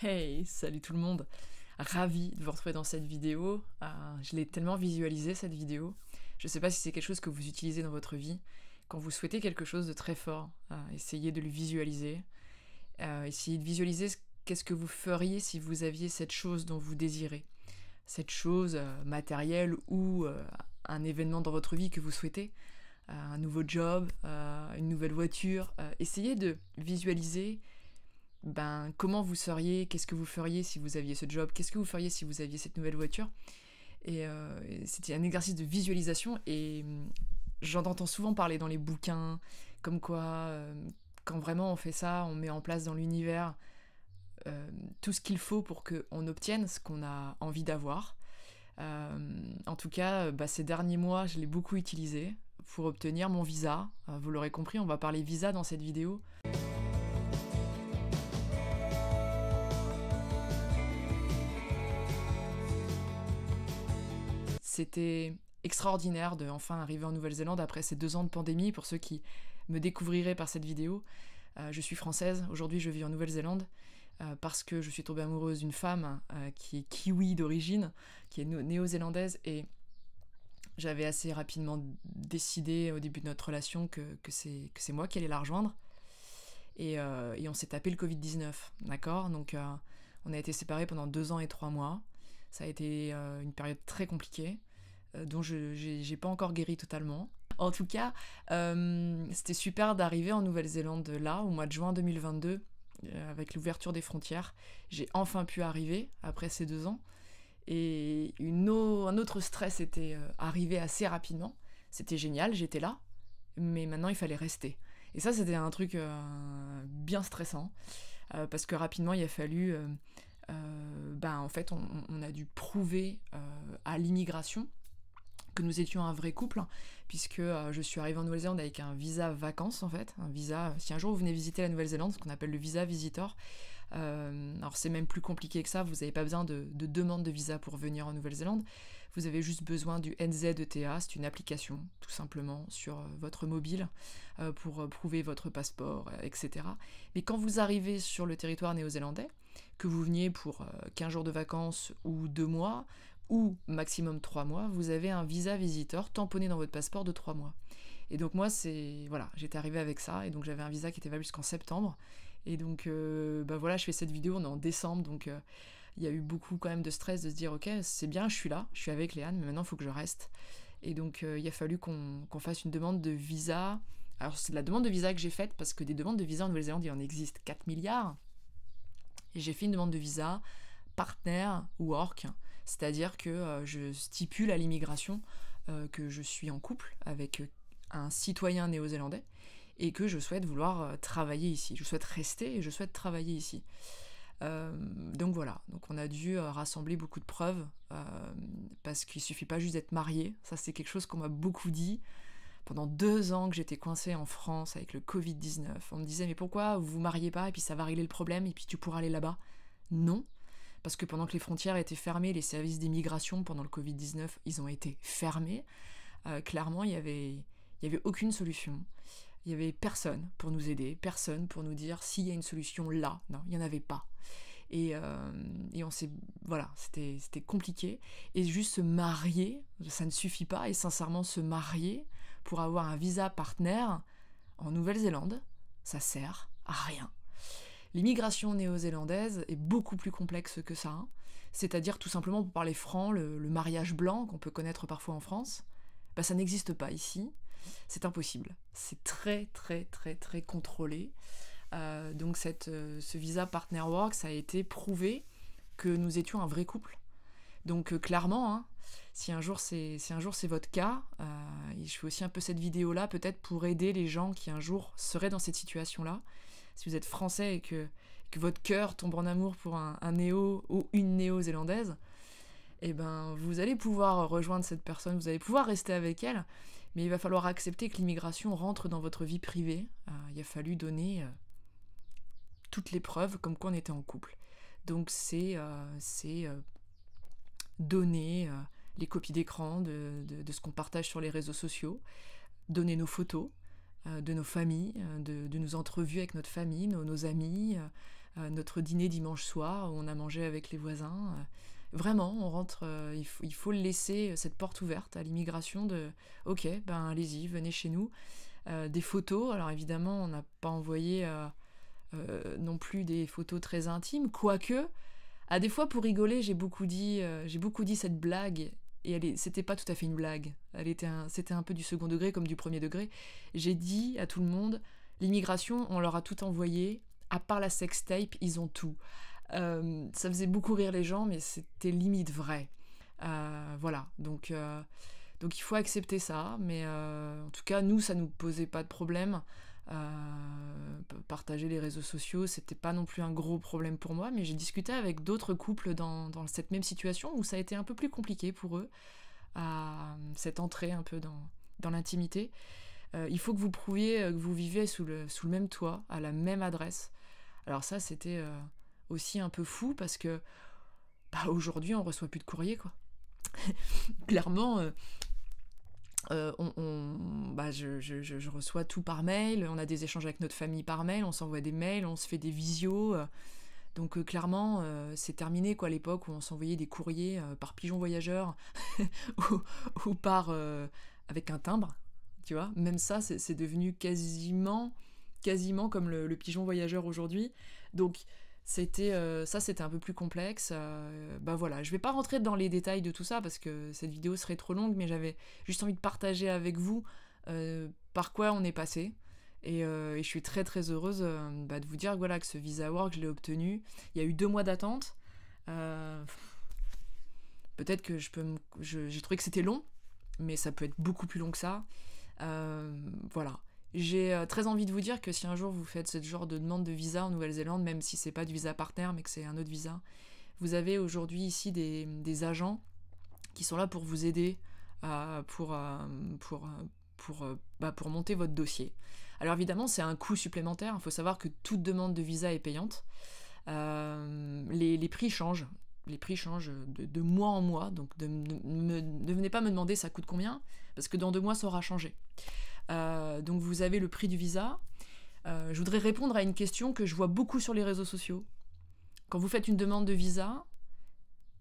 Hey, salut tout le monde. Ravi de vous retrouver dans cette vidéo. Je l'ai tellement visualisé cette vidéo. Je sais pas si c'est quelque chose que vous utilisez dans votre vie. Quand vous souhaitez quelque chose de très fort, essayez de le visualiser. Essayez de visualiser qu'est-ce que vous feriez si vous aviez cette chose dont vous désirez. Cette chose matérielle ou un événement dans votre vie que vous souhaitez. Un nouveau job, une nouvelle voiture. Essayez de visualiser comment vous seriez, qu'est-ce que vous feriez si vous aviez ce job, qu'est-ce que vous feriez si vous aviez cette nouvelle voiture. Et c'était un exercice de visualisation et j'en entends souvent parler dans les bouquins, comme quoi quand vraiment on fait ça, on met en place dans l'univers tout ce qu'il faut pour qu'on obtienne ce qu'on a envie d'avoir. En tout cas, ces derniers mois, je l'ai beaucoup utilisé pour obtenir mon visa. Vous l'aurez compris, on va parler visa dans cette vidéo. C'était extraordinaire de enfin arriver en Nouvelle-Zélande après ces 2 ans de pandémie. Pour ceux qui me découvriraient par cette vidéo, je suis française, aujourd'hui je vis en Nouvelle-Zélande parce que je suis tombée amoureuse d'une femme qui est kiwi d'origine, qui est néo-zélandaise, et j'avais assez rapidement décidé au début de notre relation que c'est moi qui allais la rejoindre. Et on s'est tapé le Covid-19, d'accord. Donc on a été séparés pendant 2 ans et 3 mois. Ça a été une période très compliquée, dont j'ai pas encore guéri totalement. En tout cas, c'était super d'arriver en Nouvelle-Zélande là, au mois de juin 2022, avec l'ouverture des frontières. J'ai enfin pu arriver, après ces 2 ans. Et un autre stress était arrivé assez rapidement. C'était génial, j'étais là, mais maintenant il fallait rester. Et ça, c'était un truc bien stressant, parce que rapidement il a fallu... en fait, on a dû prouver à l'immigration que nous étions un vrai couple, puisque je suis arrivée en Nouvelle-Zélande avec un visa vacances, en fait, un visa, si un jour vous venez visiter la Nouvelle-Zélande, ce qu'on appelle le visa visitor, alors c'est même plus compliqué que ça, vous n'avez pas besoin de demande de visa pour venir en Nouvelle-Zélande, vous avez juste besoin du NZETA, c'est une application, tout simplement, sur votre mobile, pour prouver votre passeport, etc. Mais quand vous arrivez sur le territoire néo-zélandais, que vous veniez pour 15 jours de vacances ou 2 mois, ou maximum 3 mois, vous avez un visa visiteur tamponné dans votre passeport de 3 mois. Et donc moi, j'étais arrivée avec ça, et donc j'avais un visa qui était valable jusqu'en septembre, et donc je fais cette vidéo, on est en décembre, donc il y a eu beaucoup quand même de stress de se dire, ok, c'est bien, je suis là, je suis avec Léane, mais maintenant il faut que je reste. Et donc il a fallu qu'on fasse une demande de visa. Alors c'est la demande de visa que j'ai faite, parce que des demandes de visa en Nouvelle-Zélande, il en existe 4 milliards, et j'ai fait une demande de visa partner work, c'est-à-dire que je stipule à l'immigration que je suis en couple avec un citoyen néo-zélandais et que je souhaite vouloir travailler ici. Je souhaite rester et je souhaite travailler ici. Donc voilà, donc on a dû rassembler beaucoup de preuves parce qu'il suffit pas juste d'être marié. Ça, c'est quelque chose qu'on m'a beaucoup dit. Pendant 2 ans que j'étais coincée en France avec le Covid-19, on me disait mais pourquoi vous vous mariez pas et puis ça va régler le problème et puis tu pourras aller là-bas. Non, parce que pendant que les frontières étaient fermées, les services d'immigration pendant le Covid-19, ils ont été fermés. Clairement, il y avait aucune solution. Il y avait personne pour nous aider, personne pour nous dire s'il y a une solution là. Non, il n'y en avait pas. Et on s'est... Voilà, c'était compliqué. Et juste se marier, ça ne suffit pas. Et sincèrement, se marier pour avoir un visa partenaire en Nouvelle-Zélande, ça sert à rien. L'immigration néo-zélandaise est beaucoup plus complexe que ça, c'est-à-dire tout simplement, pour parler franc, le mariage blanc qu'on peut connaître parfois en France, ça n'existe pas ici, c'est impossible. C'est très très très très contrôlé. Donc ce visa partner work, ça a été prouvé que nous étions un vrai couple. Donc clairement, si un jour c'est votre cas, je fais aussi un peu cette vidéo-là, peut-être pour aider les gens qui un jour seraient dans cette situation-là. Si vous êtes français et que votre cœur tombe en amour pour un néo ou une néo-zélandaise, vous allez pouvoir rejoindre cette personne, vous allez pouvoir rester avec elle, mais il va falloir accepter que l'immigration rentre dans votre vie privée. Il a fallu donner toutes les preuves comme quoi on était en couple. Donc c'est donner les copies d'écran de ce qu'on partage sur les réseaux sociaux, donner nos photos, de nos familles, de nos entrevues avec notre famille, nos amis, notre dîner dimanche soir, où on a mangé avec les voisins. Vraiment, on rentre, il faut laisser cette porte ouverte à l'immigration de « Ok, ben allez-y, venez chez nous ». Des photos, alors évidemment, on n'a pas envoyé non plus des photos très intimes, quoique, à des fois pour rigoler, j'ai beaucoup dit cette blague, et c'était pas tout à fait une blague, c'était un peu du second degré comme du premier degré. J'ai dit à tout le monde, l'immigration, on leur a tout envoyé, à part la sextape, ils ont tout. Ça faisait beaucoup rire les gens, mais c'était limite vrai. Voilà, donc il faut accepter ça, mais en tout cas, nous, ça nous posait pas de problème. Partager les réseaux sociaux, c'était pas non plus un gros problème pour moi, mais j'ai discuté avec d'autres couples dans cette même situation où ça a été un peu plus compliqué pour eux, cette entrée un peu dans l'intimité. Il faut que vous prouviez que vous vivez sous le même toit, à la même adresse. Alors ça, c'était aussi un peu fou parce que aujourd'hui, on reçoit plus de courrier, quoi. Clairement, je reçois tout par mail, on a des échanges avec notre famille par mail, on s'envoie des mails, on se fait des visios. Donc clairement, c'est terminé, quoi, l'époque où on s'envoyait des courriers par pigeon voyageur ou par avec un timbre, tu vois. Même ça, c'est devenu quasiment comme le pigeon voyageur aujourd'hui. Donc c'était un peu plus complexe. Voilà, je vais pas rentrer dans les détails de tout ça parce que cette vidéo serait trop longue, mais j'avais juste envie de partager avec vous par quoi on est passé. Et je suis très très heureuse de vous dire que ce visa work, je l'ai obtenu. Il y a eu 2 mois d'attente. Peut-être que j'ai trouvé que c'était long, mais ça peut être beaucoup plus long que ça. Voilà. J'ai très envie de vous dire que si un jour vous faites ce genre de demande de visa en Nouvelle-Zélande, même si c'est pas du visa partenaire mais que c'est un autre visa, vous avez aujourd'hui ici des agents qui sont là pour vous aider pour monter votre dossier. Alors évidemment, c'est un coût supplémentaire. Il faut savoir que toute demande de visa est payante. Les prix changent. Les prix changent de mois en mois. Donc ne venez pas me demander ça coûte combien, parce que dans 2 mois, ça aura changé. Donc vous avez le prix du visa. Je voudrais répondre à une question que je vois beaucoup sur les réseaux sociaux. Quand vous faites une demande de visa,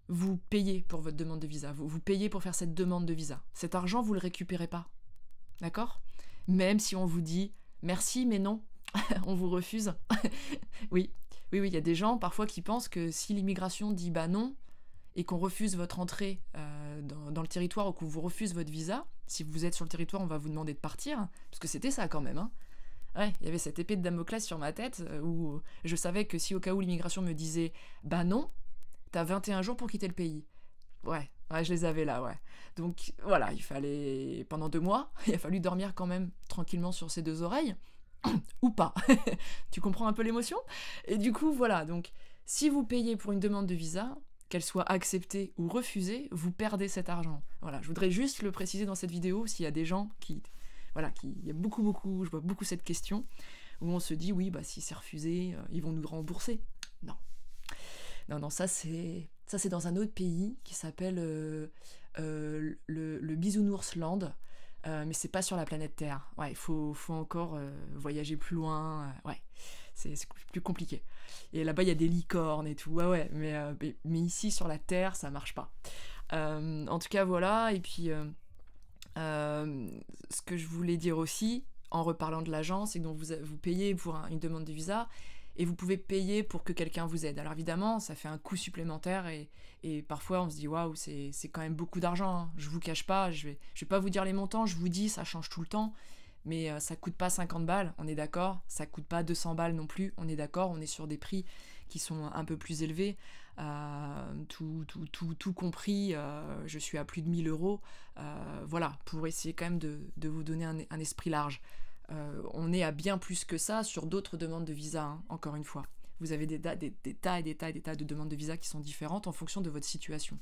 vous payez pour votre demande de visa. Vous payez pour faire cette demande de visa. Cet argent, vous ne le récupérez pas. D'accord ? Même si on vous dit merci, mais non, on vous refuse. Oui, il y a des gens parfois qui pensent que si l'immigration dit bah non, et qu'on refuse votre entrée dans le territoire ou qu'on vous refuse votre visa, si vous êtes sur le territoire, on va vous demander de partir, parce que c'était ça quand même, hein. Ouais, il y avait cette épée de Damoclès sur ma tête, où je savais que si au cas où l'immigration me disait « bah non, t'as 21 jours pour quitter le pays ». Ouais, je les avais là, ouais. Donc voilà, il fallait, pendant 2 mois, il a fallu dormir quand même tranquillement sur ses 2 oreilles, ou pas. Tu comprends un peu l'émotion ? Et du coup, voilà, donc si vous payez pour une demande de visa, qu'elle soit acceptée ou refusée, vous perdez cet argent. Voilà, je voudrais juste le préciser dans cette vidéo, s'il y a des gens il y a beaucoup, je vois beaucoup cette question, où on se dit, oui, bah si c'est refusé, ils vont nous rembourser. Non, ça c'est dans un autre pays qui s'appelle le Bisounoursland, mais c'est pas sur la planète Terre. Ouais, il faut encore voyager plus loin, ouais, c'est plus compliqué. Et là-bas, il y a des licornes et tout, ouais, mais ici, sur la Terre, ça marche pas. En tout cas, voilà, et puis ce que je voulais dire aussi, en reparlant de l'agence, c'est que donc vous payez pour une demande de visa, et vous pouvez payer pour que quelqu'un vous aide. Alors évidemment, ça fait un coût supplémentaire, et parfois on se dit waouh, c'est quand même beaucoup d'argent, hein. Je vous cache pas, je vais pas vous dire les montants, je vous dis, ça change tout le temps, mais ça coûte pas 50 balles, on est d'accord, ça coûte pas 200 balles non plus, on est d'accord, on est sur des prix qui sont un peu plus élevés, tout compris, je suis à plus de 1 000 euros, voilà, pour essayer quand même de vous donner un esprit large. On est à bien plus que ça sur d'autres demandes de visa, hein, encore une fois. Vous avez des tas de demandes de visa qui sont différentes en fonction de votre situation.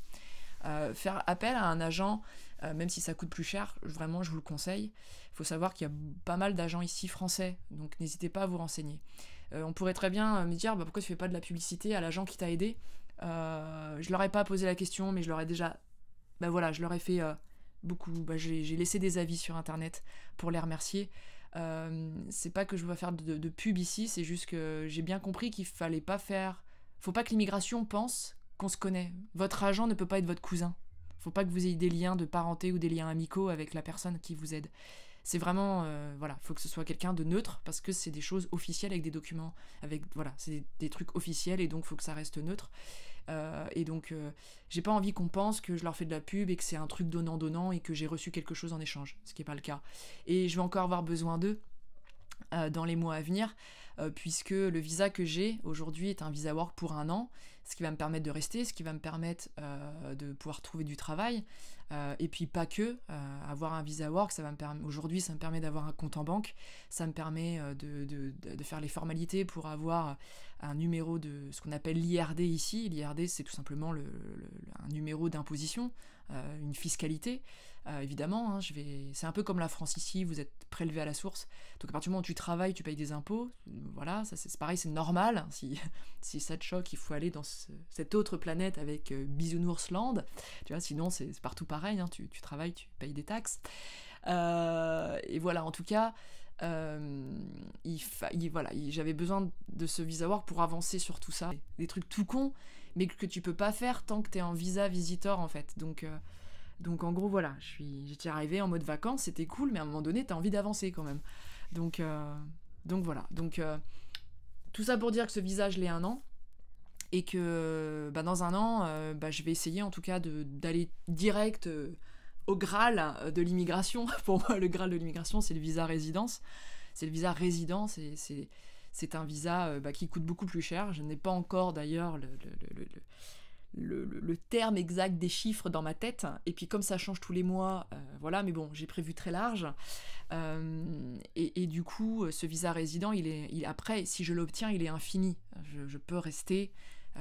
Faire appel à un agent, même si ça coûte plus cher, vraiment je vous le conseille. Il faut savoir qu'il y a pas mal d'agents ici français, donc n'hésitez pas à vous renseigner. On pourrait très bien me dire pourquoi tu fais pas de la publicité à l'agent qui t'a aidé. Je leur ai pas posé la question, mais je leur ai déjà... je leur ai fait beaucoup... j'ai laissé des avis sur internet pour les remercier. C'est pas que je veux faire de pub ici, c'est juste que j'ai bien compris qu'il fallait pas faire... Faut pas que l'immigration pense qu'on se connaît. Votre agent ne peut pas être votre cousin. Faut pas que vous ayez des liens de parenté ou des liens amicaux avec la personne qui vous aide. C'est vraiment, voilà, faut que ce soit quelqu'un de neutre, parce que c'est des choses officielles avec des documents, avec, voilà, c'est des trucs officiels, et donc faut que ça reste neutre. Et donc, j'ai pas envie qu'on pense que je leur fais de la pub et que c'est un truc donnant-donnant et que j'ai reçu quelque chose en échange, ce qui est pas le cas. Et je vais encore avoir besoin d'eux dans les mois à venir, puisque le visa que j'ai aujourd'hui est un visa work pour 1 an, ce qui va me permettre de rester, ce qui va me permettre de pouvoir trouver du travail, et puis pas que, avoir un visa work, aujourd'hui ça me permet d'avoir un compte en banque, ça me permet de faire les formalités pour avoir un numéro de ce qu'on appelle l'IRD ici. L'IRD, c'est tout simplement un numéro d'imposition, une fiscalité. Évidemment, hein, c'est un peu comme la France ici, vous êtes prélevé à la source. Donc à partir du moment où tu travailles, tu payes des impôts. Voilà, ça c'est pareil, c'est normal. Si ça te choque, il faut aller dans cette autre planète avec Bisounoursland. Tu vois, sinon c'est partout pareil. Hein, tu travailles, tu payes des taxes. Et voilà, en tout cas, voilà, j'avais besoin de ce visa work pour avancer sur tout ça. Des trucs tout cons, mais que tu peux pas faire tant que t'es en visa visitor en fait. Donc en gros voilà, j'étais arrivée en mode vacances, c'était cool, mais à un moment donné t'as envie d'avancer quand même. Donc voilà. Donc tout ça pour dire que ce visa je l'ai 1 an, et que dans 1 an, je vais essayer en tout cas d'aller direct au Graal de l'immigration. Pour moi, le Graal de l'immigration, c'est le visa résidence. C'est le visa résidence, et c'est un visa qui coûte beaucoup plus cher. Je n'ai pas encore d'ailleurs le terme exact des chiffres dans ma tête, et puis comme ça change tous les mois, voilà, mais bon, j'ai prévu très large, et du coup ce visa résident, après, si je l'obtiens, il est infini. Je peux rester,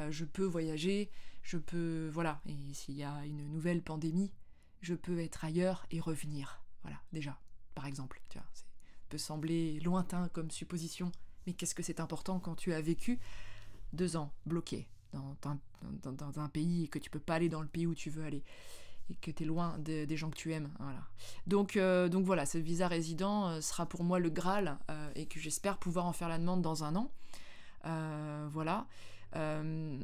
je peux voyager, je peux, voilà, et s'il y a une nouvelle pandémie, je peux être ailleurs et revenir, voilà, déjà, par exemple, tu vois, ça peut sembler lointain comme supposition, mais qu'est-ce que c'est important quand tu as vécu 2 ans bloqué dans un pays, et que tu peux pas aller dans le pays où tu veux aller, et que tu es loin des gens que tu aimes, voilà. Donc voilà, ce visa résident sera pour moi le Graal, et que j'espère pouvoir en faire la demande dans 1 an. Voilà.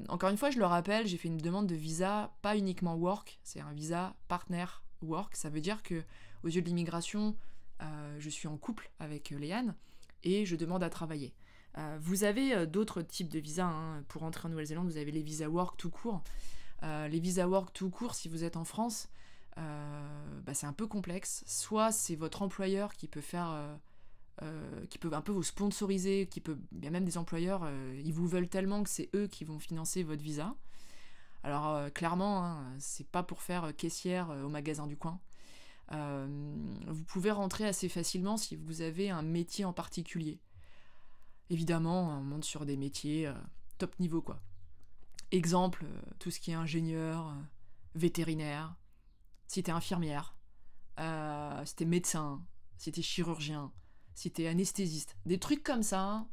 Encore une fois, je le rappelle, j'ai fait une demande de visa pas uniquement work, c'est un visa partner work. Ça veut dire que aux yeux de l'immigration, je suis en couple avec Léane, et je demande à travailler. Vous avez d'autres types de visas, hein. Pour entrer en Nouvelle-Zélande, vous avez les visas work tout court. Les visas work tout court, si vous êtes en France, c'est un peu complexe. Soit c'est votre employeur qui peut faire, qui peut un peu vous sponsoriser, il y a même des employeurs, ils vous veulent tellement que c'est eux qui vont financer votre visa. Alors clairement, hein, c'est pas pour faire caissière au magasin du coin. Vous pouvez rentrer assez facilement si vous avez un métier en particulier. Évidemment, on monte sur des métiers top niveau, quoi. Exemple, tout ce qui est ingénieur, vétérinaire, si t'es infirmière, si t'es médecin, si t'es chirurgien, si t'es anesthésiste, des trucs comme ça, hein.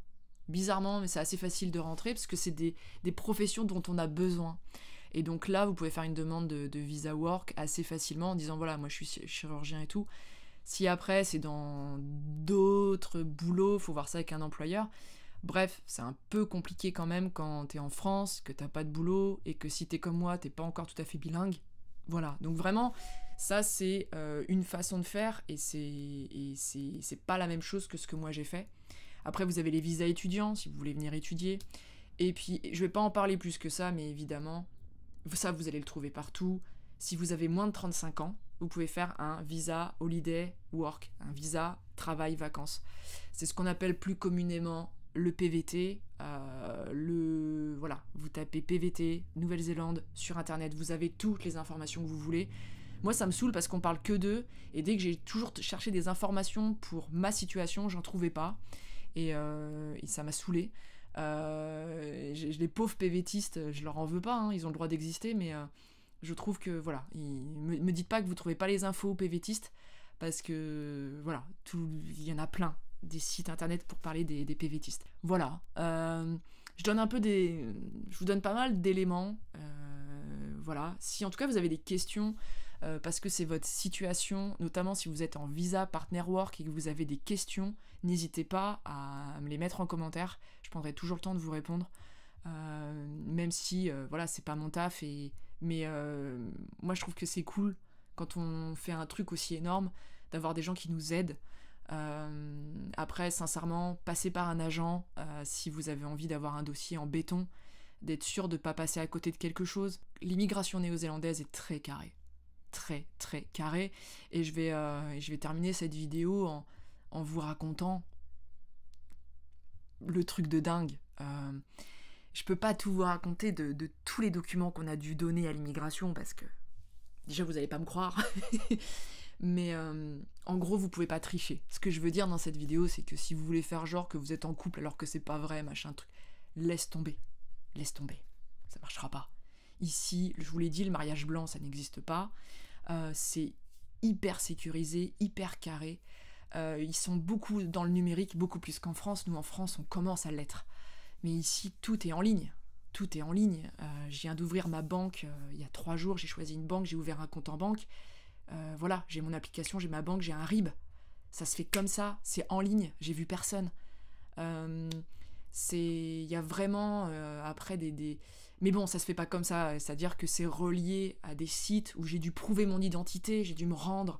Bizarrement, mais c'est assez facile de rentrer, parce que c'est des professions dont on a besoin. Et donc là, vous pouvez faire une demande de visa work assez facilement en disant voilà, moi je suis chirurgien et tout. Si après c'est dans d'autres boulots, faut voir ça avec un employeur. Bref, c'est un peu compliqué quand même quand t'es en France, que t'as pas de boulot, et que si t'es comme moi, t'es pas encore tout à fait bilingue. Voilà, donc vraiment, ça c'est une façon de faire, et c'est pas la même chose que ce que moi j'ai fait. Après, vous avez les visas étudiants, si vous voulez venir étudier. Et puis, je vais pas en parler plus que ça, mais évidemment, ça vous allez le trouver partout. Si vous avez moins de 35 ans, vous pouvez faire un visa holiday work, un visa travail-vacances. C'est ce qu'on appelle plus communément le PVT. Voilà, vous tapez PVT, Nouvelle-Zélande, sur internet, vous avez toutes les informations que vous voulez. Moi, ça me saoule parce qu'on parle que d'eux, et dès que j'ai toujours cherché des informations pour ma situation, j'en trouvais pas, et ça m'a saoulé. Les pauvres PVTistes, je leur en veux pas, hein, ils ont le droit d'exister, mais je trouve que, voilà, me dites pas que vous trouvez pas les infos PVTistes, parce que, voilà, il y en a plein, des sites internet pour parler des PVTistes. Voilà, je vous donne pas mal d'éléments, voilà. Si en tout cas vous avez des questions, parce que c'est votre situation, notamment si vous êtes en visa partner work et que vous avez des questions, n'hésitez pas à me les mettre en commentaire, je prendrai toujours le temps de vous répondre, même si voilà, c'est pas mon taf, mais moi je trouve que c'est cool quand on fait un truc aussi énorme d'avoir des gens qui nous aident. Après, sincèrement, passez par un agent si vous avez envie d'avoir un dossier en béton, d'être sûr de ne pas passer à côté de quelque chose. L'immigration néo-zélandaise est très carrée. Très, très carrée. Et je vais terminer cette vidéo en vous racontant le truc de dingue. Je peux pas tout vous raconter de tous les documents qu'on a dû donner à l'immigration, parce que déjà, vous allez pas me croire. Mais en gros, vous pouvez pas tricher. Ce que je veux dire dans cette vidéo, c'est que si vous voulez faire genre que vous êtes en couple alors que c'est pas vrai, machin truc, laisse tomber. Laisse tomber. Ça marchera pas. Ici, je vous l'ai dit, le mariage blanc, ça n'existe pas. C'est hyper sécurisé, hyper carré. Ils sont beaucoup dans le numérique, beaucoup plus qu'en France. Nous, en France, on commence à l'être. Mais ici, tout est en ligne. Tout est en ligne. Je viens d'ouvrir ma banque il y a 3 jours. J'ai choisi une banque, j'ai ouvert un compte en banque. Voilà, j'ai mon application, j'ai ma banque, j'ai un RIB. Ça se fait comme ça, c'est en ligne, j'ai vu personne. Il y a vraiment après des... Mais bon, ça se fait pas comme ça, c'est-à-dire que c'est relié à des sites où j'ai dû prouver mon identité, j'ai dû me rendre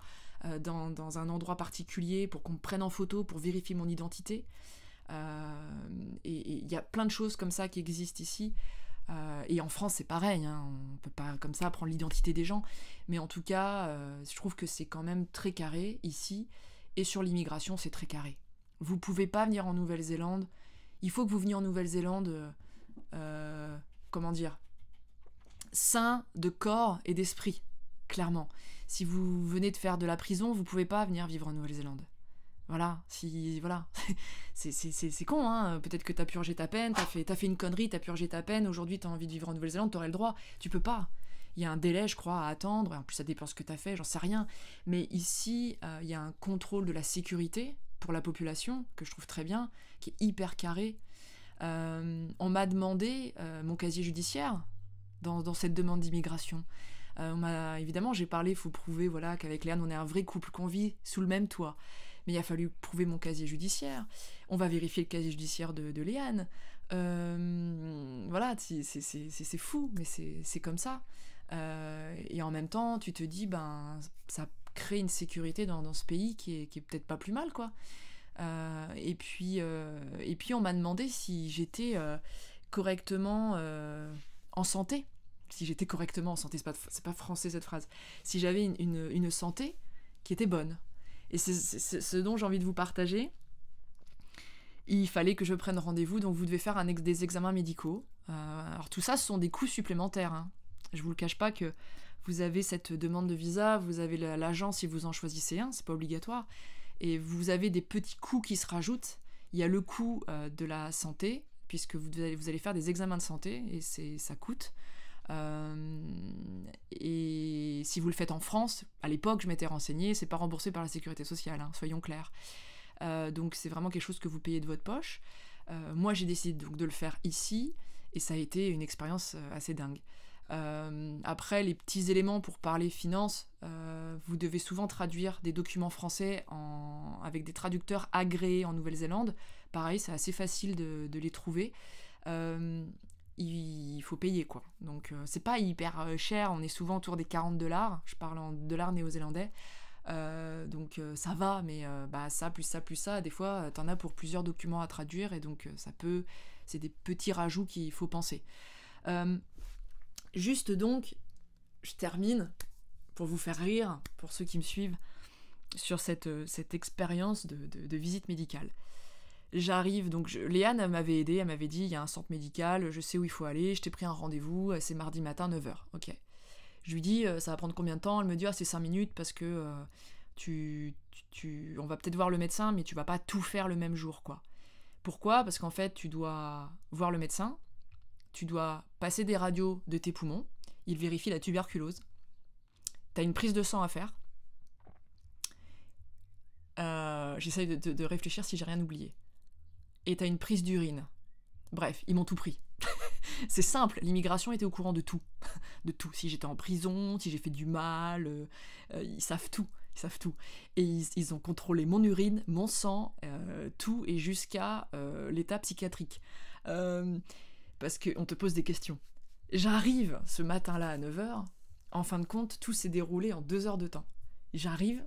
dans un endroit particulier pour qu'on me prenne en photo, pour vérifier mon identité. Et il y a plein de choses comme ça qui existent ici. Et en France, c'est pareil, hein, on peut pas comme ça prendre l'identité des gens. Mais en tout cas, je trouve que c'est quand même très carré ici. Et sur l'immigration, c'est très carré. Vous pouvez pas venir en Nouvelle-Zélande. Il faut que vous veniez en Nouvelle-Zélande, comment dire, sain de corps et d'esprit, clairement. Si vous venez de faire de la prison, vous pouvez pas venir vivre en Nouvelle-Zélande. Voilà, voilà. c'est con, hein. Peut-être que t'as purgé ta peine, t'as fait une connerie, t'as purgé ta peine, aujourd'hui t'as envie de vivre en Nouvelle-Zélande, t'aurais le droit. Tu peux pas. Il y a un délai, je crois, à attendre, et en plus ça dépend ce que t'as fait, j'en sais rien. Mais ici, il y a un contrôle de la sécurité pour la population, que je trouve très bien, qui est hyper carré. On m'a demandé mon casier judiciaire dans cette demande d'immigration. Évidemment, j'ai parlé, il faut prouver voilà, qu'avec Léane, on est un vrai couple, qu'on vit sous le même toit. Mais il a fallu prouver mon casier judiciaire. On va vérifier le casier judiciaire de Léane. Voilà, c'est fou, mais c'est comme ça. Et en même temps, tu te dis, ben, ça crée une sécurité dans ce pays qui est peut-être pas plus mal, quoi. Et puis, on m'a demandé si j'étais correctement en santé. Si j'étais correctement en santé, c'est pas français cette phrase. Si j'avais une santé qui était bonne. Et c'est ce dont j'ai envie de vous partager. Il fallait que je prenne rendez-vous, donc vous devez faire des examens médicaux. Alors tout ça, ce sont des coûts supplémentaires. Hein. Je vous le cache pas que vous avez cette demande de visa, vous avez l'agent si vous en choisissez un, c'est pas obligatoire. Et vous avez des petits coûts qui se rajoutent. Il y a le coût de la santé, puisque vous allez faire des examens de santé, et ça coûte. Et si vous le faites en France, à l'époque je m'étais renseignée, c'est pas remboursé par la sécurité sociale, hein, soyons clairs. Donc c'est vraiment quelque chose que vous payez de votre poche. Moi j'ai décidé donc de le faire ici, et ça a été une expérience assez dingue. Après, les petits éléments pour parler finance, vous devez souvent traduire des documents français avec des traducteurs agréés en Nouvelle-Zélande. Pareil, c'est assez facile de les trouver. Il faut payer, quoi. Donc c'est pas hyper cher, on est souvent autour des 40$, je parle en dollars néo-zélandais. Donc ça va, mais ça, plus ça, des fois t'en as pour plusieurs documents à traduire, et donc c'est des petits rajouts qu'il faut penser. Juste donc, je termine pour vous faire rire, pour ceux qui me suivent, sur cette expérience de visite médicale. J'arrive, donc Léane m'avait aidée, elle m'avait dit, il y a un centre médical, je sais où il faut aller, je t'ai pris un rendez-vous, c'est mardi matin, 9h, ok. Je lui dis, ça va prendre combien de temps? Elle me dit, c'est 5 minutes, parce que on va peut-être voir le médecin, mais tu vas pas tout faire le même jour, quoi. Pourquoi? Parce qu'en fait, tu dois voir le médecin, tu dois passer des radios de tes poumons, il vérifie la tuberculose, t'as une prise de sang à faire, j'essaye de réfléchir si j'ai rien oublié, et t'as une prise d'urine. Bref, ils m'ont tout pris. C'est simple, l'immigration était au courant de tout. De tout. Si j'étais en prison, si j'ai fait du mal, ils savent tout. Ils savent tout. Et ils ont contrôlé mon urine, mon sang, tout, et jusqu'à l'état psychiatrique. Parce qu'on te pose des questions. J'arrive ce matin-là à 9h. En fin de compte, tout s'est déroulé en 2 heures de temps. J'arrive,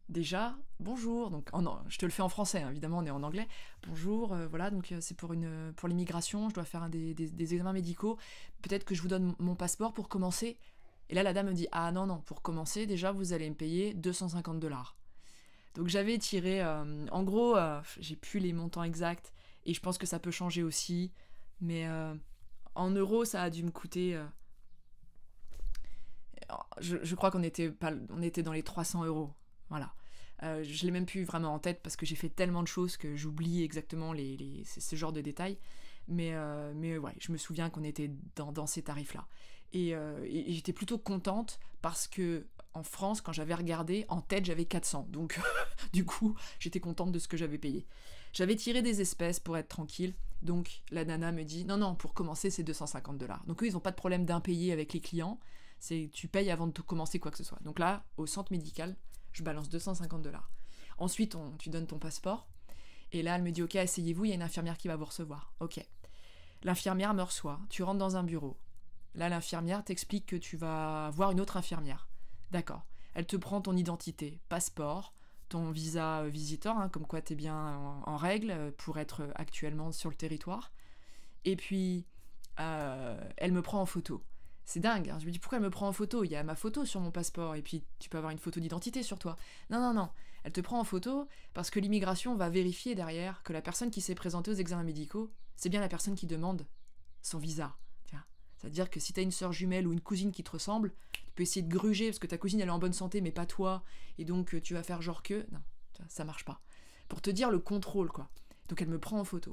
déjà, bonjour, donc je te le fais en français, hein, évidemment on est en anglais. Bonjour, voilà, donc c'est pour l'immigration, je dois faire des examens médicaux. Peut-être que je vous donne mon passeport pour commencer. Et là la dame me dit, ah non, pour commencer, déjà vous allez me payer $250. Donc j'avais tiré, en gros, j'ai plus les montants exacts, et je pense que ça peut changer aussi, mais en euros ça a dû me coûter... je crois qu'on était dans les 300 euros. Voilà. Je l'ai même plus vraiment en tête parce que j'ai fait tellement de choses que j'oublie exactement ce genre de détails. Mais ouais, je me souviens qu'on était dans ces tarifs-là. Et j'étais plutôt contente parce que en France, quand j'avais regardé, en tête, j'avais 400. Donc, du coup, j'étais contente de ce que j'avais payé. J'avais tiré des espèces pour être tranquille. Donc, la nana me dit, non, pour commencer, c'est $250. Donc, eux, ils n'ont pas de problème d'impayé avec les clients. C'est tu payes avant de commencer quoi que ce soit. Donc là, au centre médical, je balance $250. Ensuite, tu donnes ton passeport. Et là, elle me dit, ok, asseyez-vous, il y a une infirmière qui va vous recevoir. Ok. L'infirmière me reçoit. Tu rentres dans un bureau. Là, l'infirmière t'explique que tu vas voir une autre infirmière. D'accord. Elle te prend ton identité, passeport, ton visa visiteur, hein, comme quoi tu es bien en règle pour être actuellement sur le territoire. Et puis, elle me prend en photo. C'est dingue, hein. Je me dis pourquoi elle me prend en photo? Il y a ma photo sur mon passeport et puis tu peux avoir une photo d'identité sur toi. Non. Elle te prend en photo parce que l'immigration va vérifier derrière que la personne qui s'est présentée aux examens médicaux, c'est bien la personne qui demande son visa. C'est-à-dire que si t'as une sœur jumelle ou une cousine qui te ressemble, tu peux essayer de gruger parce que ta cousine elle est en bonne santé mais pas toi, et donc tu vas faire genre que... Non, ça marche pas. Pour te dire le contrôle, quoi. Donc elle me prend en photo.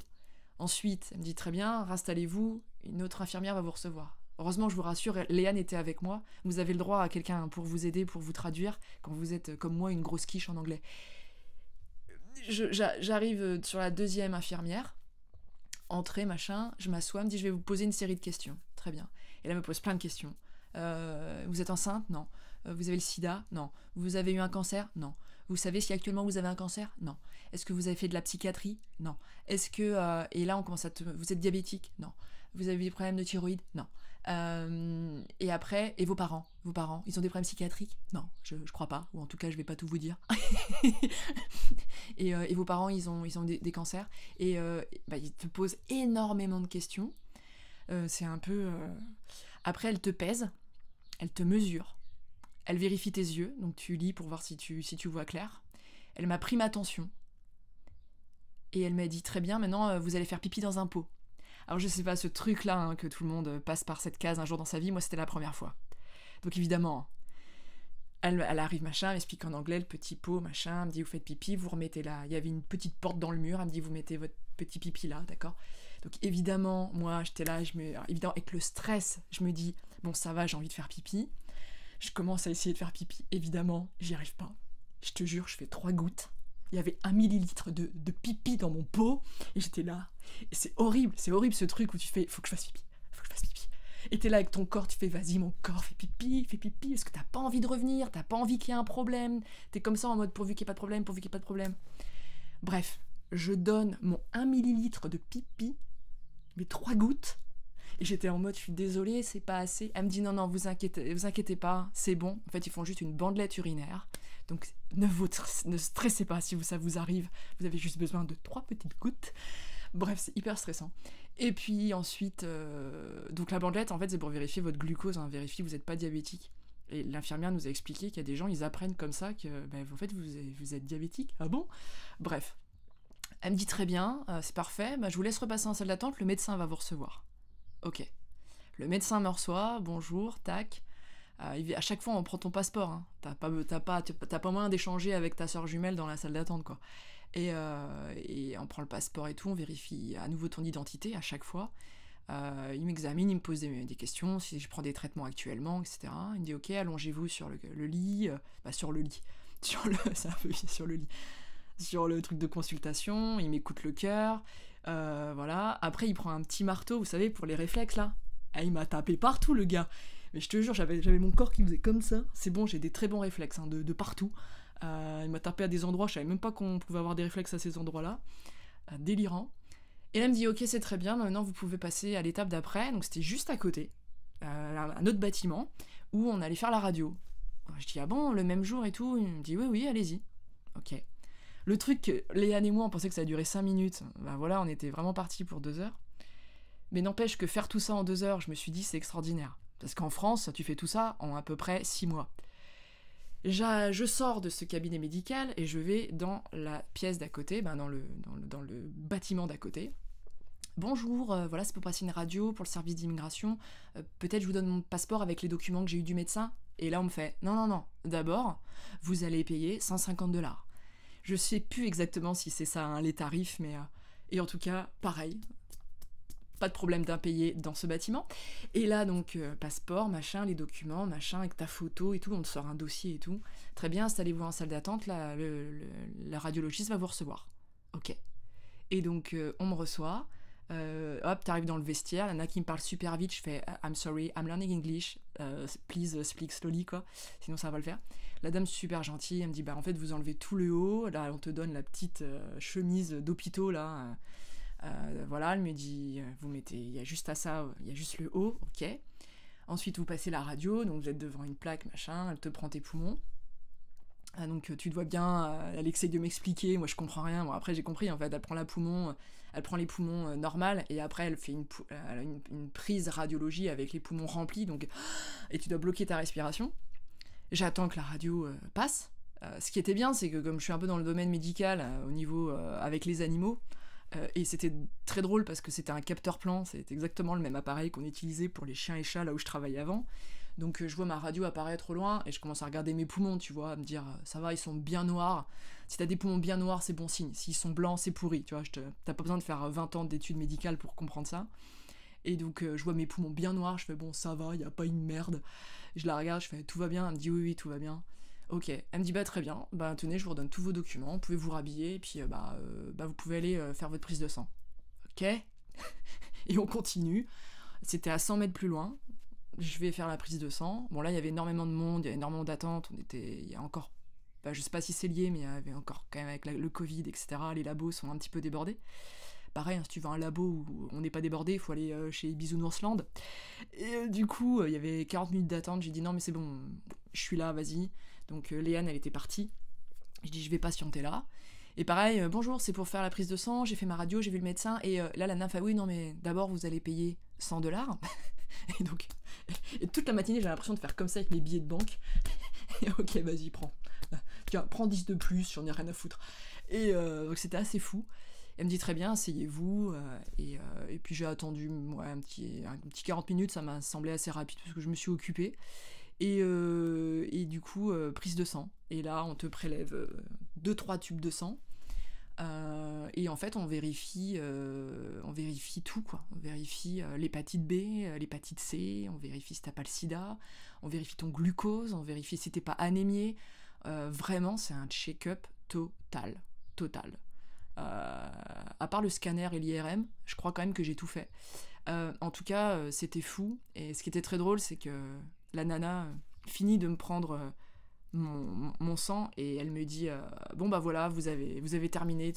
Ensuite, elle me dit très bien, installez-vous, une autre infirmière va vous recevoir. Heureusement, je vous rassure, Léane était avec moi. Vous avez le droit à quelqu'un pour vous aider, pour vous traduire, quand vous êtes, comme moi, une grosse quiche en anglais. J'arrive sur la deuxième infirmière, entrée, machin, je m'assois, elle me dit, je vais vous poser une série de questions. Très bien. Et là, elle me pose plein de questions. Vous êtes enceinte? Non. Vous avez le sida? Non. Vous avez eu un cancer? Non. Vous savez si actuellement vous avez un cancer? Non. Est-ce que vous avez fait de la psychiatrie? Non. Est-ce que... et là, on commence vous êtes diabétique? Non. Vous avez des problèmes de thyroïde? Non. Et après, et vos parents, ils ont des problèmes psychiatriques? Non, je crois pas, ou en tout cas je vais pas tout vous dire. et vos parents, ils ont des cancers, et ils te posent énormément de questions. C'est un peu... Après, elle te pèse, elle te mesure, elle vérifie tes yeux, donc tu lis pour voir si tu vois clair. Elle m'a pris ma tension, et elle m'a dit, très bien, maintenant vous allez faire pipi dans un pot. Alors je sais pas, ce truc-là, hein, que tout le monde passe par cette case un jour dans sa vie, moi c'était la première fois. Donc évidemment, elle arrive, machin, elle m'explique en anglais, le petit pot, machin, elle me dit vous faites pipi, vous remettez là. Il y avait une petite porte dans le mur, elle me dit vous mettez votre petit pipi là, d'accord? Donc évidemment, moi j'étais là, évidemment, avec le stress, je me dis, bon ça va, j'ai envie de faire pipi. Je commence à essayer de faire pipi, évidemment, j'y arrive pas. Je te jure, je fais 3 gouttes. Il y avait 1 millilitre de pipi dans mon pot, et j'étais là. Et c'est horrible ce truc où tu fais, faut que je fasse pipi. Et t'es là avec ton corps, tu fais, vas-y mon corps, fais pipi, parce que t'as pas envie de revenir, t'as pas envie qu'il y ait un problème. T'es comme ça en mode, pourvu qu'il n'y ait pas de problème. Bref, je donne mon 1 millilitre de pipi, mes 3 gouttes, et j'étais en mode, je suis désolée, c'est pas assez. Elle me dit, non, vous inquiétez pas, c'est bon. En fait, ils font juste une bandelette urinaire. Donc, ne stressez pas si ça vous arrive. Vous avez juste besoin de 3 petites gouttes. Bref, c'est hyper stressant. Et puis ensuite, donc la bandelette, en fait, c'est pour vérifier votre glucose, hein, vérifier que vous n'êtes pas diabétique. Et l'infirmière nous a expliqué qu'il y a des gens, ils apprennent comme ça que, en fait, vous êtes diabétique. Ah bon? Bref. Elle me dit très bien, c'est parfait, je vous laisse repasser en salle d'attente, le médecin va vous recevoir. Ok. Le médecin me reçoit, bonjour, tac. À chaque fois, on prend ton passeport. Hein. T'as pas moyen d'échanger avec ta sœur jumelle dans la salle d'attente, quoi. Et on prend le passeport et tout, on vérifie à nouveau ton identité à chaque fois. Il m'examine, il me pose des questions, si je prends des traitements actuellement, etc. Il me dit ok, allongez-vous sur le lit, sur le lit, c'est un peu sur le lit, sur le truc de consultation. Il m'écoute le cœur. Voilà. Après, il prend un petit marteau, vous savez, pour les réflexes, là. Et il m'a tapé partout, le gars. Mais je te jure, j'avais mon corps qui faisait comme ça. C'est bon, j'ai des très bons réflexes, hein, de partout. Il m'a tapé à des endroits, je savais même pas qu'on pouvait avoir des réflexes à ces endroits-là. Délirant. Et là, elle me dit, ok, c'est très bien, maintenant vous pouvez passer à l'étape d'après. Donc c'était juste à côté, un autre bâtiment, où on allait faire la radio. Je dis, ah bon, le même jour et tout? Il me dit, oui, oui, allez-y. Ok. Le truc, Léane et moi, on pensait que ça allait durer 5 minutes. Ben voilà, on était vraiment partis pour 2 heures. Mais n'empêche que faire tout ça en 2 heures, je me suis dit, c'est extraordinaire. Parce qu'en France, tu fais tout ça en à peu près 6 mois. Je sors de ce cabinet médical et je vais dans la pièce d'à côté, dans le bâtiment d'à côté. Bonjour, voilà, c'est pour passer une radio pour le service d'immigration. Peut-être je vous donne mon passeport avec les documents que j'ai eu du médecin. Et là, on me fait, non. D'abord, vous allez payer 150$. Je sais plus exactement si c'est ça, hein, les tarifs, mais... et en tout cas, pareil, pas de problème d'impayé dans ce bâtiment. Et là, donc, passeport, machin, les documents, machin, avec ta photo et tout, on te sort un dossier et tout. Très bien, installez-vous en salle d'attente, là, la radiologiste va vous recevoir. Ok. Et donc, on me reçoit, hop, t'arrives dans le vestiaire, il y en a qui me parlent super vite, je fais I'm sorry, I'm learning English, please speak slowly, quoi, sinon ça va le faire. La dame super gentille, elle me dit, bah en fait, vous enlevez tout le haut, là, on te donne la petite chemise d'hôpitaux, là, voilà, elle me dit, vous mettez, il y a juste à ça, il y a juste le haut, ok. Ensuite, vous passez la radio, donc vous êtes devant une plaque, machin, elle te prend tes poumons. Donc tu te vois bien, elle essaie de m'expliquer, moi je comprends rien, bon après j'ai compris en fait, elle prend les poumons normales, et après elle fait une prise radiologie avec les poumons remplis, donc, et tu dois bloquer ta respiration. J'attends que la radio passe. Ce qui était bien, c'est que comme je suis un peu dans le domaine médical, au niveau avec les animaux, et c'était très drôle parce que c'était un capteur plan, c'était exactement le même appareil qu'on utilisait pour les chiens et chats là où je travaillais avant. Donc je vois ma radio apparaître au loin et je commence à regarder mes poumons, tu vois, à me dire ça va, ils sont bien noirs. Si t'as des poumons bien noirs, c'est bon signe. S'ils sont blancs, c'est pourri, tu vois. T'as pas besoin de faire 20 ans d'études médicales pour comprendre ça. Et donc je vois mes poumons bien noirs, je fais bon, ça va, y a pas une merde. Je la regarde, je fais tout va bien, elle me dit oui, oui, tout va bien. Ok, elle me dit bah très bien, bah tenez, je vous redonne tous vos documents, vous pouvez vous rhabiller, et puis vous pouvez aller faire votre prise de sang. Ok. Et on continue. C'était à 100 mètres plus loin. Je vais faire la prise de sang. Bon là, il y avait énormément de monde, il y avait énormément d'attentes. Il y a encore, je sais pas si c'est lié, mais il y avait encore quand même avec le Covid, etc. Les labos sont un petit peu débordés. Pareil, hein, si tu veux un labo où on n'est pas débordé, il faut aller chez Bisounoursland. Et du coup, il y avait 40 minutes d'attente. J'ai dit non mais c'est bon, je suis là, vas-y. Donc Léane, elle était partie. Je dis je vais patienter là. Et pareil, bonjour, c'est pour faire la prise de sang, j'ai fait ma radio, j'ai vu le médecin, et là la nana fait oui, non mais d'abord vous allez payer 100$. Et donc, et toute la matinée j'ai l'impression de faire comme ça avec mes billets de banque. Et ok, vas-y, prends. Tiens, prends 10 de plus, j'en ai rien à foutre. Et donc c'était assez fou. Elle me dit très bien, asseyez-vous, et puis j'ai attendu un petit 40 minutes, ça m'a semblé assez rapide parce que je me suis occupée. Et du coup, prise de sang. Et là, on te prélève 2-3 tubes de sang. Et en fait, on vérifie tout, quoi. On vérifie l'hépatite B, l'hépatite C, on vérifie si t'as pas le sida, on vérifie ton glucose, on vérifie si t'es pas anémié. Vraiment, c'est un check-up total. À part le scanner et l'IRM, je crois quand même que j'ai tout fait. En tout cas, c'était fou. Et ce qui était très drôle, c'est que la nana finit de me prendre mon sang et elle me dit bon bah voilà, vous avez terminé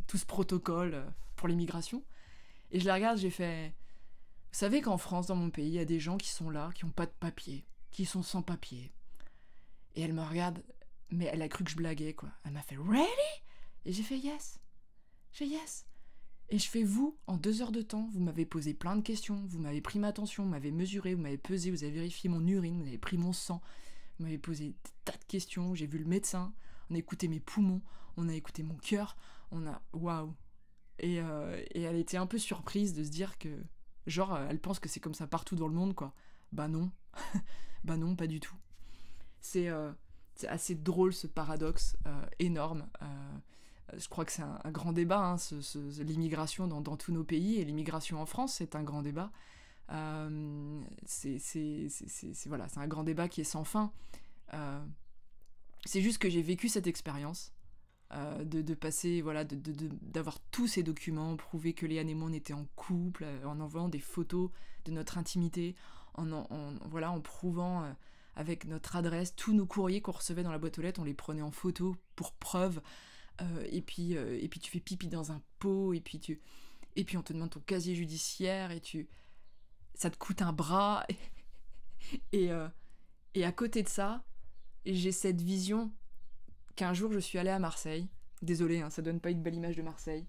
tout ce protocole pour l'immigration. Et je la regarde, j'ai fait vous savez qu'en France, dans mon pays, il y a des gens qui sont là, qui ont pas de papier, qui sont sans papier. Et elle me regarde, mais elle a cru que je blaguais, quoi. Elle m'a fait really? Et j'ai fait yes. J'ai yes. Et je fais vous, en 2 heures de temps, vous m'avez posé plein de questions, vous m'avez pris ma tension, vous m'avez mesuré, vous m'avez pesé, vous avez vérifié mon urine, vous avez pris mon sang, vous m'avez posé des tas de questions, j'ai vu le médecin, on a écouté mes poumons, on a écouté mon cœur, on a... Waouh. Et elle était un peu surprise de se dire que... Genre, elle pense que c'est comme ça partout dans le monde, quoi. Bah non. Bah non, pas du tout. C'est assez drôle, ce paradoxe énorme. Je crois que c'est un grand débat, hein, l'immigration dans tous nos pays, et l'immigration en France, c'est un grand débat. C'est un grand débat qui est sans fin. C'est juste que j'ai vécu cette expérience. de passer, voilà, d'avoir tous ces documents, prouver que Léane et moi on était en couple, en envoyant des photos de notre intimité, voilà, en prouvant avec notre adresse, tous nos courriers qu'on recevait dans la boîte aux lettres, on les prenait en photo pour preuve, et puis tu fais pipi dans un pot, et puis on te demande ton casier judiciaire, ça te coûte un bras, et à côté de ça, j'ai cette vision qu'un jour je suis allée à Marseille. Désolée, hein, ça donne pas une belle image de Marseille.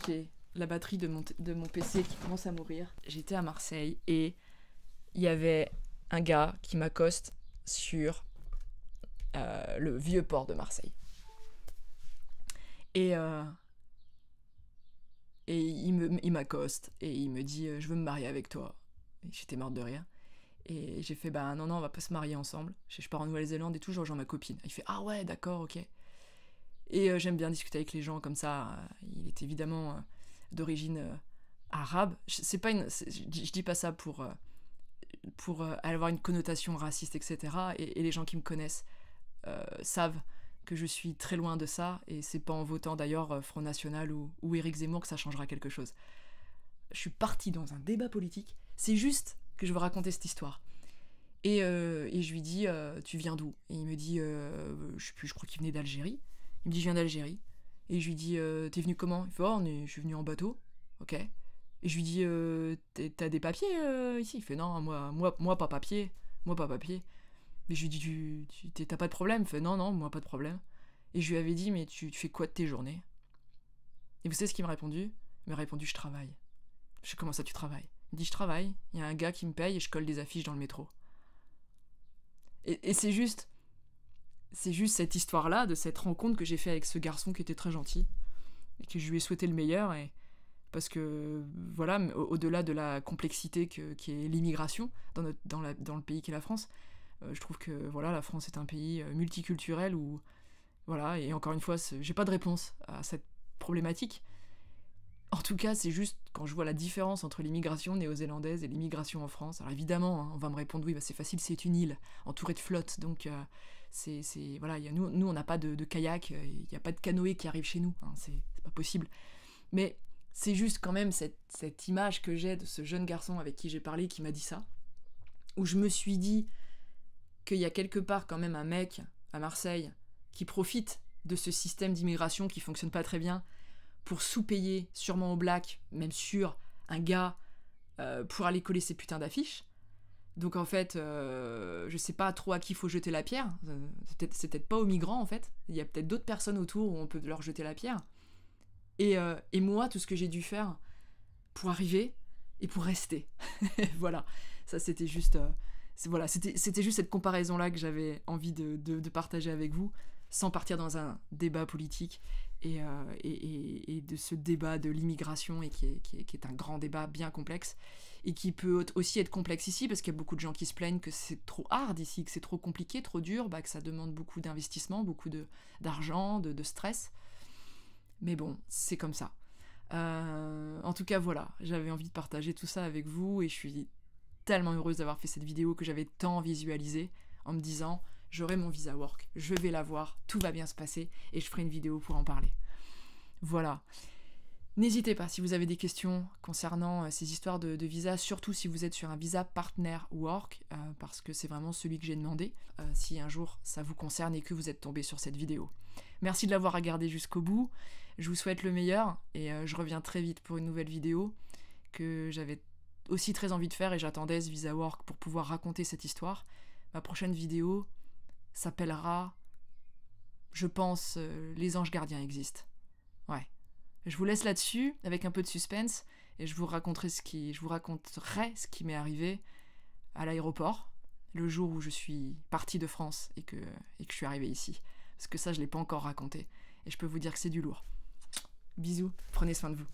J'ai la batterie de mon PC qui commence à mourir. J'étais à Marseille et il y avait un gars qui m'accoste sur le vieux port de Marseille. Et il m'accoste et il me dit « Je veux me marier avec toi ». Et j'étais morte de rire. Et j'ai fait, bah non, on va pas se marier ensemble. Je pars en Nouvelle-Zélande et tout, je rejoins ma copine. Il fait, ah ouais, d'accord, ok. Et j'aime bien discuter avec les gens comme ça. Il est évidemment d'origine arabe. Je dis pas ça pour avoir une connotation raciste, etc. Et les gens qui me connaissent savent que je suis très loin de ça. Et c'est pas en votant d'ailleurs Front National ou Éric Zemmour que ça changera quelque chose. Je suis partie dans un débat politique. C'est juste que je veux raconter cette histoire. Et je lui dis, tu viens d'où? Et il me dit, je sais plus, je crois qu'il venait d'Algérie. Il me dit, je viens d'Algérie. Et je lui dis, t'es venu comment? Il fait, oh, je suis venu en bateau. Ok. Et je lui dis, t'as des papiers ici? Il fait, non, moi pas papier. Moi pas papier. Mais je lui dis, t'as pas de problème? Il fait, non, moi pas de problème. Et je lui avais dit, mais tu fais quoi de tes journées? Et vous savez ce qu'il m'a répondu? Il m'a répondu, je travaille. Je sais, comment ça tu travailles? Il me dit, je travaille, il y a un gars qui me paye et je colle des affiches dans le métro. Et c'est juste cette histoire-là, de cette rencontre que j'ai fait avec ce garçon qui était très gentil, et que je lui ai souhaité le meilleur, et parce que, voilà, au-delà de la complexité qui est l'immigration dans le pays qu'est la France, je trouve que, voilà, la France est un pays multiculturel où, voilà, et encore une fois, j'ai pas de réponse à cette problématique. En tout cas, c'est juste quand je vois la différence entre l'immigration néo-zélandaise et l'immigration en France. Alors évidemment, hein, on va me répondre, oui, bah c'est facile, c'est une île entourée de flotte, donc voilà, nous on n'a pas de kayak, il n'y a pas de canoë qui arrive chez nous, hein, c'est pas possible. Mais c'est juste quand même cette image que j'ai de ce jeune garçon avec qui j'ai parlé, qui m'a dit ça, où je me suis dit qu'il y a quelque part quand même un mec à Marseille qui profite de ce système d'immigration qui fonctionne pas très bien, pour sous-payer, sûrement au black, même sûr, un gars pour aller coller ses putains d'affiches. Donc en fait, je sais pas trop à qui il faut jeter la pierre. C'est peut-être pas aux migrants en fait. Il y a peut-être d'autres personnes autour où on peut leur jeter la pierre. Et moi, tout ce que j'ai dû faire pour arriver et pour rester. Voilà, ça c'était juste... c'était juste cette comparaison-là que j'avais envie de partager avec vous, sans partir dans un débat politique et de ce débat de l'immigration, et qui est un grand débat bien complexe, et qui peut aussi être complexe ici, parce qu'il y a beaucoup de gens qui se plaignent que c'est trop hard ici, que c'est trop compliqué, trop dur, que ça demande beaucoup d'investissement, beaucoup d'argent, de stress. Mais bon, c'est comme ça. En tout cas, voilà, j'avais envie de partager tout ça avec vous, et je suis tellement heureuse d'avoir fait cette vidéo que j'avais tant visualisé, en me disant... J'aurai mon visa work, je vais l'avoir, tout va bien se passer, et je ferai une vidéo pour en parler. Voilà. N'hésitez pas si vous avez des questions concernant ces histoires de visa, surtout si vous êtes sur un visa partner work, parce que c'est vraiment celui que j'ai demandé, si un jour ça vous concerne et que vous êtes tombé sur cette vidéo. Merci de l'avoir regardé jusqu'au bout, je vous souhaite le meilleur, et je reviens très vite pour une nouvelle vidéo que j'avais aussi très envie de faire, et j'attendais ce visa work pour pouvoir raconter cette histoire. Ma prochaine vidéo s'appellera, je pense, Les anges gardiens existent. Ouais. Je vous laisse là-dessus, avec un peu de suspense, et je vous raconterai ce qui m'est arrivé à l'aéroport, le jour où je suis partie de France et que je suis arrivée ici. Parce que ça, je ne l'ai pas encore raconté. Et je peux vous dire que c'est du lourd. Bisous, prenez soin de vous.